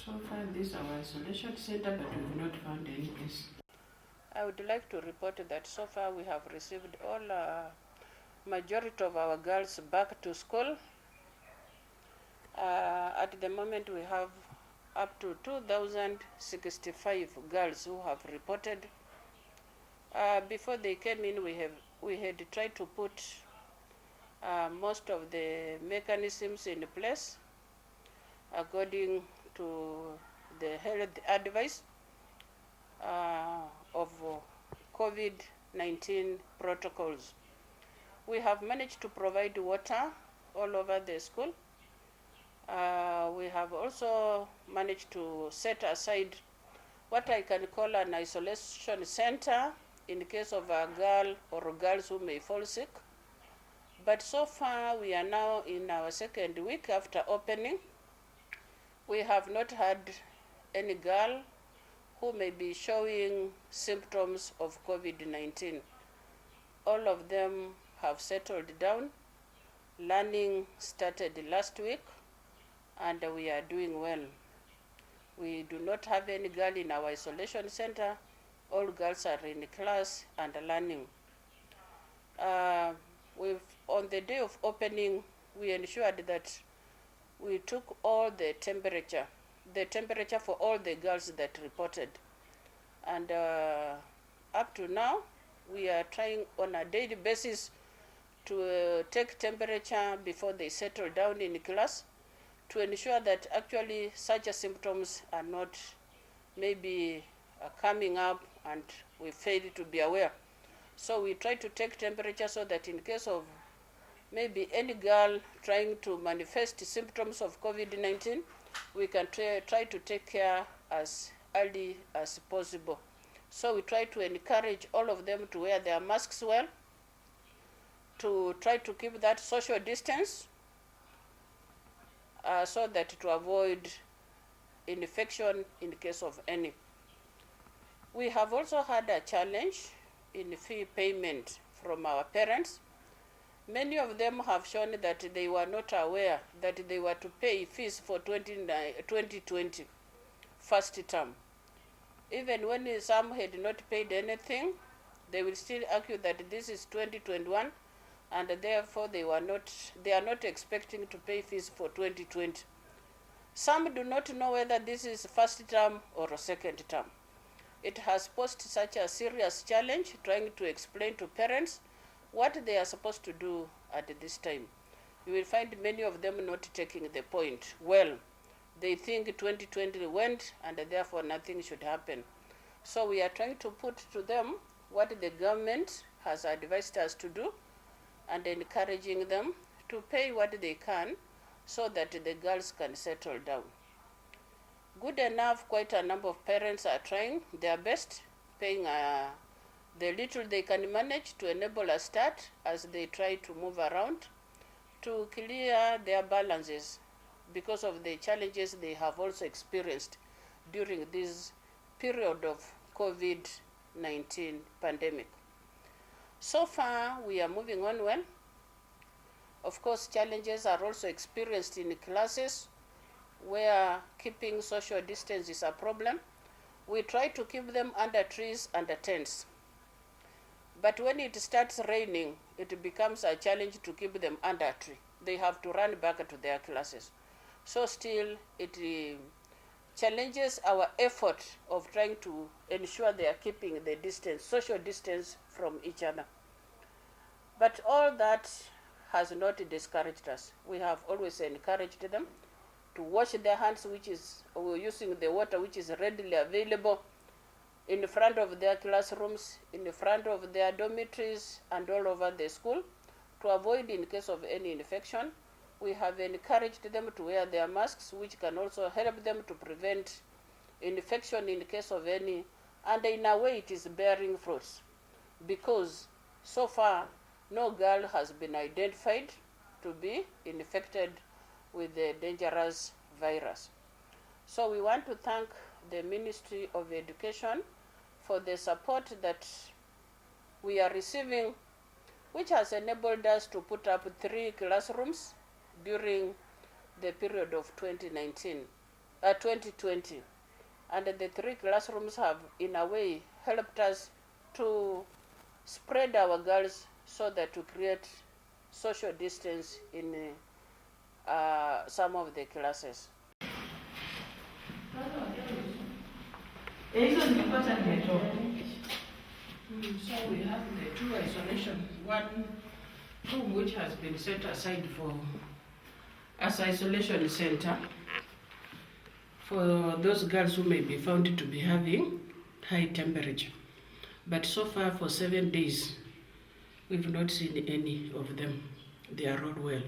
So far, this is our isolation center, but we've not found any case. I would like to report that so far we have received all majority of our girls back to school. At the moment, we have up to 2,065 girls who have reported. Before they came in, we had tried to put most of the mechanisms in place according to the health advice of COVID-19 protocols. We have managed to provide water all over the school. We have also managed to set aside what I can call an isolation center in case of a girl or girls who may fall sick. But so far, we are now in our second week after opening. We have not had any girl who may be showing symptoms of COVID-19. All of them have settled down. Learning started last week, and we are doing well. We do not have any girl in our isolation center. All girls are in class and learning. On the day of opening, we ensured that we took all the temperature for all the girls that reported. And up to now, we are trying on a daily basis to take temperature before they settle down in class to ensure that actually such symptoms are not maybe coming up and we fail to be aware. So we try to take temperature so that in case of maybe any girl trying to manifest symptoms of COVID-19, we can try to take care as early as possible. So we try to encourage all of them to wear their masks well, to try to keep that social distance so that to avoid infection in case of any. We have also had a challenge in fee payment from our parents. Many of them have shown that they were not aware that they were to pay fees for 2020 first term. Even when some had not paid anything, they will still argue that this is 2021, and therefore they are not expecting to pay fees for 2020. Some do not know whether this is first term or second term. It has posed such a serious challenge trying to explain to parents what they are supposed to do at this time. You will find many of them not taking the point well. They think 2020 went and therefore nothing should happen. So we are trying to put to them what the government has advised us to do and encouraging them to pay what they can so that the girls can settle down. Good enough, quite a number of parents are trying their best, paying the little they can manage to enable a start as they try to move around to clear their balances because of the challenges they have also experienced during this period of COVID-19 pandemic. So far, we are moving on well. Of course, challenges are also experienced in classes where keeping social distance is a problem. We try to keep them under trees, under tents. But when it starts raining, it becomes a challenge to keep them under a tree. They have to run back to their classes. So still, it challenges our effort of trying to ensure they are keeping the distance, social distance from each other. But all that has not discouraged us. We have always encouraged them to wash their hands, using the water which is readily available in front of their classrooms, in front of their dormitories, and all over the school to avoid in case of any infection. We have encouraged them to wear their masks, which can also help them to prevent infection in case of any, and in a way it is bearing fruits because so far no girl has been identified to be infected with the dangerous virus. So we want to thank the Ministry of Education for the support that we are receiving, which has enabled us to put up 3 classrooms during the period of 2019. 2020. And the 3 classrooms have, in a way, helped us to spread our girls so that to create social distance in some of the classes. So we have the 2 isolation, 1 room which has been set aside for as isolation center for those girls who may be found to be having high temperature. But so far for 7 days, we've not seen any of them. They are all well.